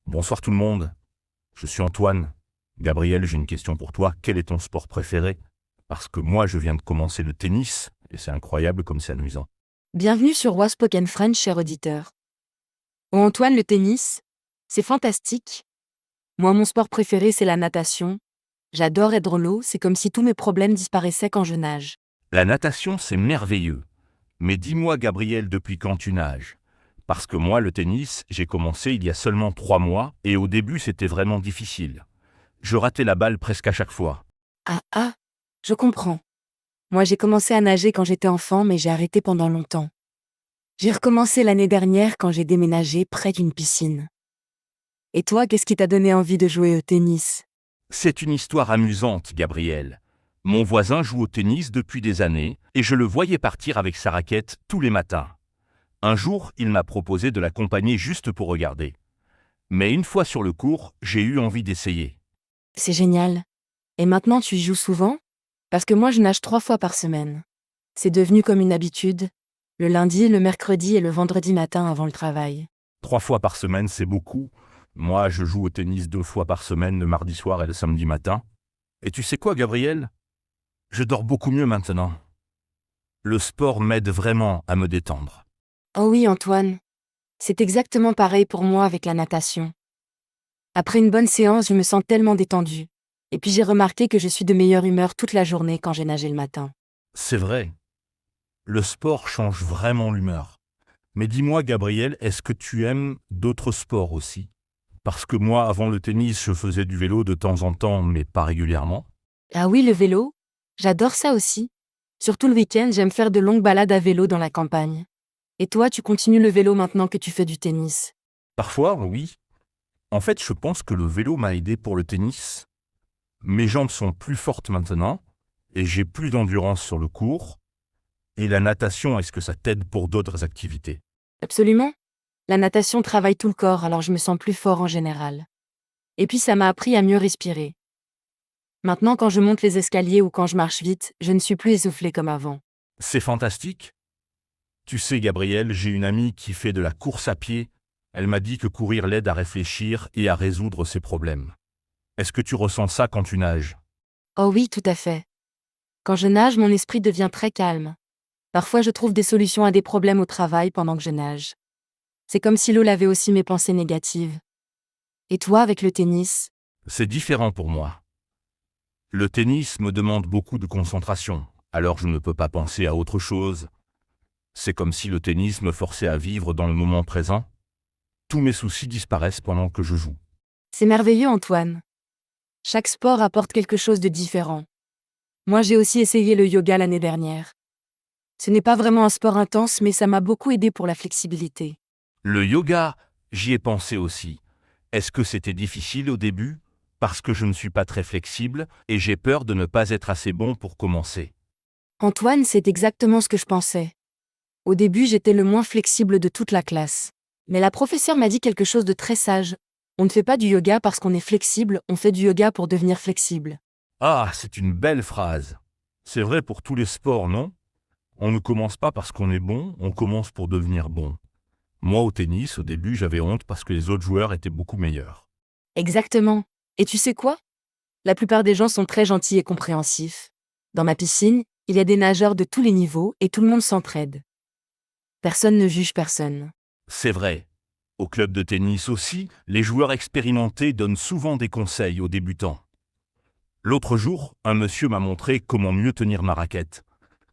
Bonsoir tout le monde, je suis Antoine. Gabriel, j'ai une question pour toi. Quel est ton sport préféré? Parce que moi, je viens de commencer le tennis, et c'est incroyable comme c'est amusant. Bienvenue sur Waspoken French, cher auditeur. Oh Antoine, le tennis, c'est fantastique. Moi, mon sport préféré, c'est la natation. J'adore être dans l'eau, c'est comme si tous mes problèmes disparaissaient quand je nage. La natation, c'est merveilleux. Mais dis-moi, Gabriel, depuis quand tu nages? Parce que moi, le tennis, j'ai commencé il y a seulement 3 mois, et au début, c'était vraiment difficile. Je ratais la balle presque à chaque fois. Ah, je comprends. Moi, j'ai commencé à nager quand j'étais enfant, mais j'ai arrêté pendant longtemps. J'ai recommencé l'année dernière quand j'ai déménagé près d'une piscine. Et toi, qu'est-ce qui t'a donné envie de jouer au tennis? C'est une histoire amusante, Gabriel. Mon voisin joue au tennis depuis des années, et je le voyais partir avec sa raquette tous les matins. Un jour, il m'a proposé de l'accompagner juste pour regarder. Mais une fois sur le court, j'ai eu envie d'essayer. C'est génial. Et maintenant, tu y joues souvent? Parce que moi, je nage 3 fois par semaine. C'est devenu comme une habitude. Le lundi, le mercredi et le vendredi matin avant le travail. 3 fois par semaine, c'est beaucoup. Moi, je joue au tennis 2 fois par semaine, le mardi soir et le samedi matin. Et tu sais quoi, Gabriel? Je dors beaucoup mieux maintenant. Le sport m'aide vraiment à me détendre. Oh oui, Antoine. C'est exactement pareil pour moi avec la natation. Après une bonne séance, je me sens tellement détendue. Et puis j'ai remarqué que je suis de meilleure humeur toute la journée quand j'ai nagé le matin. C'est vrai, le sport change vraiment l'humeur. Mais dis-moi, Gabriel, est-ce que tu aimes d'autres sports aussi? Parce que moi, avant le tennis, je faisais du vélo de temps en temps, mais pas régulièrement. Ah oui, le vélo? J'adore ça aussi. Surtout le week-end, j'aime faire de longues balades à vélo dans la campagne. Et toi, tu continues le vélo maintenant que tu fais du tennis? Parfois, oui. En fait, je pense que le vélo m'a aidé pour le tennis. Mes jambes sont plus fortes maintenant, et j'ai plus d'endurance sur le court. Et la natation, est-ce que ça t'aide pour d'autres activités? Absolument. La natation travaille tout le corps, alors je me sens plus fort en général. Et puis ça m'a appris à mieux respirer. Maintenant, quand je monte les escaliers ou quand je marche vite, je ne suis plus essoufflée comme avant. C'est fantastique. Tu sais, Gabriel, j'ai une amie qui fait de la course à pied. Elle m'a dit que courir l'aide à réfléchir et à résoudre ses problèmes. Est-ce que tu ressens ça quand tu nages? Oh oui, tout à fait. Quand je nage, mon esprit devient très calme. Parfois, je trouve des solutions à des problèmes au travail pendant que je nage. C'est comme si l'eau lavait aussi mes pensées négatives. Et toi, avec le tennis? C'est différent pour moi. Le tennis me demande beaucoup de concentration, alors je ne peux pas penser à autre chose. C'est comme si le tennis me forçait à vivre dans le moment présent. Tous mes soucis disparaissent pendant que je joue. C'est merveilleux, Antoine. Chaque sport apporte quelque chose de différent. Moi, j'ai aussi essayé le yoga l'année dernière. Ce n'est pas vraiment un sport intense, mais ça m'a beaucoup aidé pour la flexibilité. Le yoga, j'y ai pensé aussi. Est-ce que c'était difficile au début? Parce que je ne suis pas très flexible et j'ai peur de ne pas être assez bon pour commencer. Antoine, c'est exactement ce que je pensais. Au début, j'étais le moins flexible de toute la classe. Mais la professeure m'a dit quelque chose de très sage. On ne fait pas du yoga parce qu'on est flexible, on fait du yoga pour devenir flexible. Ah, c'est une belle phrase. C'est vrai pour tous les sports, non? On ne commence pas parce qu'on est bon, on commence pour devenir bon. Moi, au tennis, au début, j'avais honte parce que les autres joueurs étaient beaucoup meilleurs. Exactement. Et tu sais quoi? La plupart des gens sont très gentils et compréhensifs. Dans ma piscine, il y a des nageurs de tous les niveaux et tout le monde s'entraide. Personne ne juge personne. C'est vrai. Au club de tennis aussi, les joueurs expérimentés donnent souvent des conseils aux débutants. L'autre jour, un monsieur m'a montré comment mieux tenir ma raquette.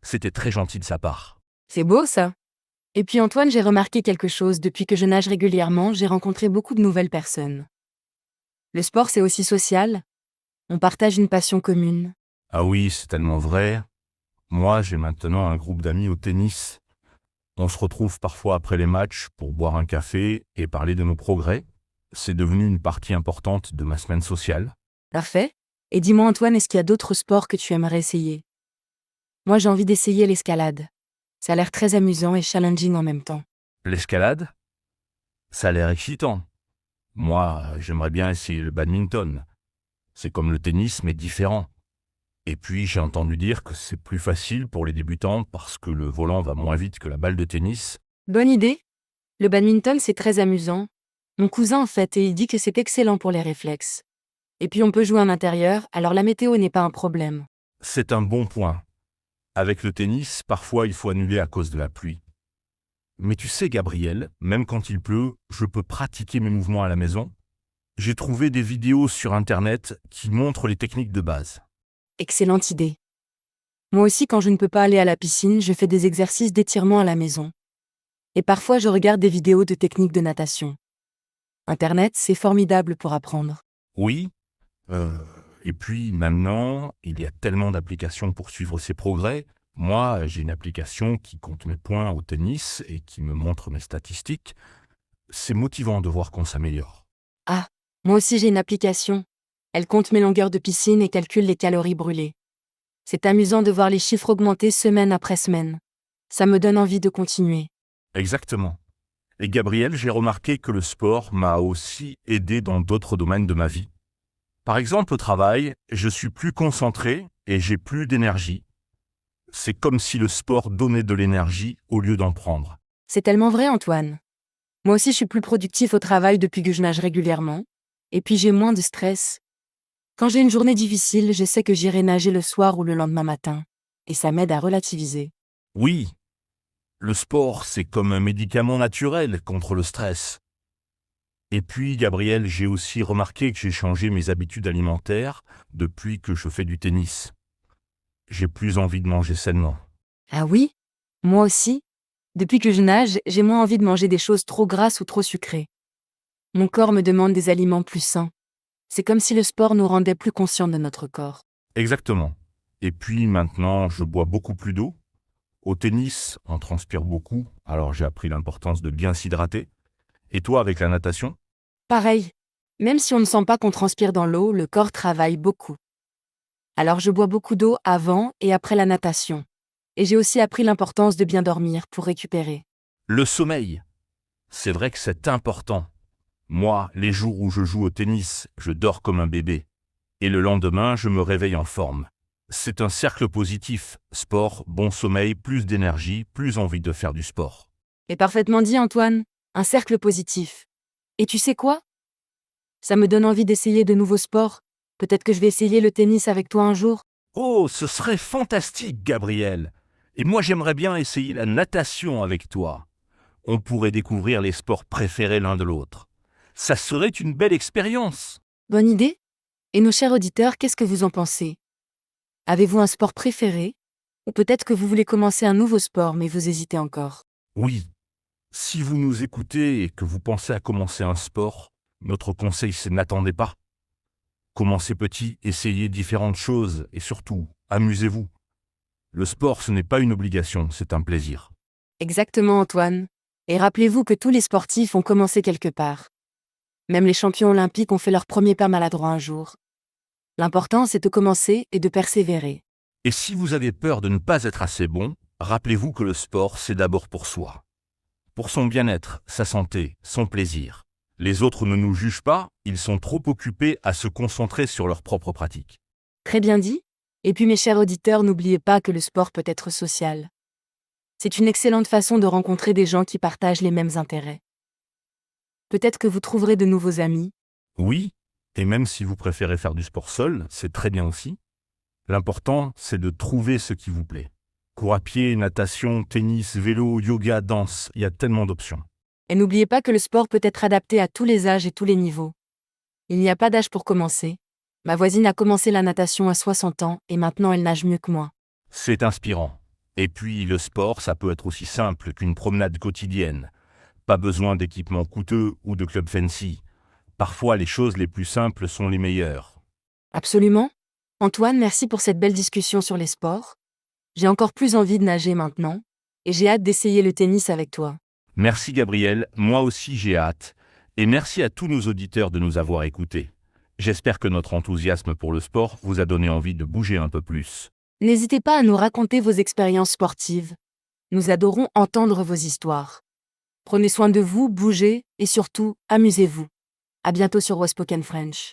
C'était très gentil de sa part. C'est beau ça. Et puis Antoine, j'ai remarqué quelque chose, depuis que je nage régulièrement, j'ai rencontré beaucoup de nouvelles personnes. Le sport, c'est aussi social. On partage une passion commune. Ah oui, c'est tellement vrai. Moi, j'ai maintenant un groupe d'amis au tennis. On se retrouve parfois après les matchs pour boire un café et parler de nos progrès. C'est devenu une partie importante de ma semaine sociale. Parfait. Et dis-moi Antoine, est-ce qu'il y a d'autres sports que tu aimerais essayer? Moi, j'ai envie d'essayer l'escalade. Ça a l'air très amusant et challenging en même temps. L'escalade, ça a l'air excitant. Moi, j'aimerais bien essayer le badminton. C'est comme le tennis, mais différent. Et puis, j'ai entendu dire que c'est plus facile pour les débutants parce que le volant va moins vite que la balle de tennis. Bonne idée. Le badminton, c'est très amusant. Mon cousin en fait et il dit que c'est excellent pour les réflexes. Et puis on peut jouer en intérieur, alors la météo n'est pas un problème. C'est un bon point. Avec le tennis, parfois il faut annuler à cause de la pluie. Mais tu sais, Gabriel, même quand il pleut, je peux pratiquer mes mouvements à la maison. J'ai trouvé des vidéos sur Internet qui montrent les techniques de base. Excellente idée. Moi aussi quand je ne peux pas aller à la piscine, je fais des exercices d'étirement à la maison. Et parfois je regarde des vidéos de techniques de natation. Internet, c'est formidable pour apprendre. Oui. Et puis maintenant, il y a tellement d'applications pour suivre ses progrès. Moi, j'ai une application qui compte mes points au tennis et qui me montre mes statistiques. C'est motivant de voir qu'on s'améliore. Ah, moi aussi j'ai une application. Elle compte mes longueurs de piscine et calcule les calories brûlées. C'est amusant de voir les chiffres augmenter semaine après semaine. Ça me donne envie de continuer. Exactement. Et Gabriel, j'ai remarqué que le sport m'a aussi aidé dans d'autres domaines de ma vie. Par exemple, au travail, je suis plus concentré et j'ai plus d'énergie. C'est comme si le sport donnait de l'énergie au lieu d'en prendre. C'est tellement vrai, Antoine. Moi aussi je suis plus productif au travail depuis que je nage régulièrement. Et puis j'ai moins de stress. Quand j'ai une journée difficile, je sais que j'irai nager le soir ou le lendemain matin. Et ça m'aide à relativiser. Oui, le sport, c'est comme un médicament naturel contre le stress. Et puis, Gabriel, j'ai aussi remarqué que j'ai changé mes habitudes alimentaires depuis que je fais du tennis. J'ai plus envie de manger sainement. Ah oui? Moi aussi. Depuis que je nage, j'ai moins envie de manger des choses trop grasses ou trop sucrées. Mon corps me demande des aliments plus sains. C'est comme si le sport nous rendait plus conscients de notre corps. Exactement. Et puis maintenant, je bois beaucoup plus d'eau. Au tennis, on transpire beaucoup, alors j'ai appris l'importance de bien s'hydrater. Et toi, avec la natation? Pareil. Même si on ne sent pas qu'on transpire dans l'eau, le corps travaille beaucoup. Alors je bois beaucoup d'eau avant et après la natation. Et j'ai aussi appris l'importance de bien dormir pour récupérer. Le sommeil. C'est vrai que c'est important. Moi, les jours où je joue au tennis, je dors comme un bébé. Et le lendemain, je me réveille en forme. C'est un cercle positif. Sport, bon sommeil, plus d'énergie, plus envie de faire du sport. Et parfaitement dit, Antoine. Un cercle positif. Et tu sais quoi? Ça me donne envie d'essayer de nouveaux sports. Peut-être que je vais essayer le tennis avec toi un jour. Oh, ce serait fantastique, Gabriel. Et moi, j'aimerais bien essayer la natation avec toi. On pourrait découvrir les sports préférés l'un de l'autre. Ça serait une belle expérience. Bonne idée? Et nos chers auditeurs, qu'est-ce que vous en pensez? Avez-vous un sport préféré? Ou peut-être que vous voulez commencer un nouveau sport mais vous hésitez encore. Oui, si vous nous écoutez et que vous pensez à commencer un sport, notre conseil c'est n'attendez pas. Commencez petit, essayez différentes choses et surtout, amusez-vous. Le sport, ce n'est pas une obligation, c'est un plaisir. Exactement, Antoine. Et rappelez-vous que tous les sportifs ont commencé quelque part. Même les champions olympiques ont fait leur premier pas maladroit un jour. L'important, c'est de commencer et de persévérer. Et si vous avez peur de ne pas être assez bon, rappelez-vous que le sport, c'est d'abord pour soi. Pour son bien-être, sa santé, son plaisir. Les autres ne nous jugent pas, ils sont trop occupés à se concentrer sur leur propre pratique. Très bien dit. Et puis mes chers auditeurs, n'oubliez pas que le sport peut être social. C'est une excellente façon de rencontrer des gens qui partagent les mêmes intérêts. Peut-être que vous trouverez de nouveaux amis. Oui, et même si vous préférez faire du sport seul, c'est très bien aussi. L'important, c'est de trouver ce qui vous plaît. Cours à pied, natation, tennis, vélo, yoga, danse, il y a tellement d'options. Et n'oubliez pas que le sport peut être adapté à tous les âges et tous les niveaux. Il n'y a pas d'âge pour commencer. Ma voisine a commencé la natation à 60 ans et maintenant elle nage mieux que moi. C'est inspirant. Et puis, le sport, ça peut être aussi simple qu'une promenade quotidienne. Pas besoin d'équipements coûteux ou de clubs fancy. Parfois, les choses les plus simples sont les meilleures. Absolument. Antoine, merci pour cette belle discussion sur les sports. J'ai encore plus envie de nager maintenant, et j'ai hâte d'essayer le tennis avec toi. Merci Gabriel, moi aussi j'ai hâte. Et merci à tous nos auditeurs de nous avoir écoutés. J'espère que notre enthousiasme pour le sport vous a donné envie de bouger un peu plus. N'hésitez pas à nous raconter vos expériences sportives. Nous adorons entendre vos histoires. Prenez soin de vous, bougez, et surtout, amusez-vous. À bientôt sur Wespoken French.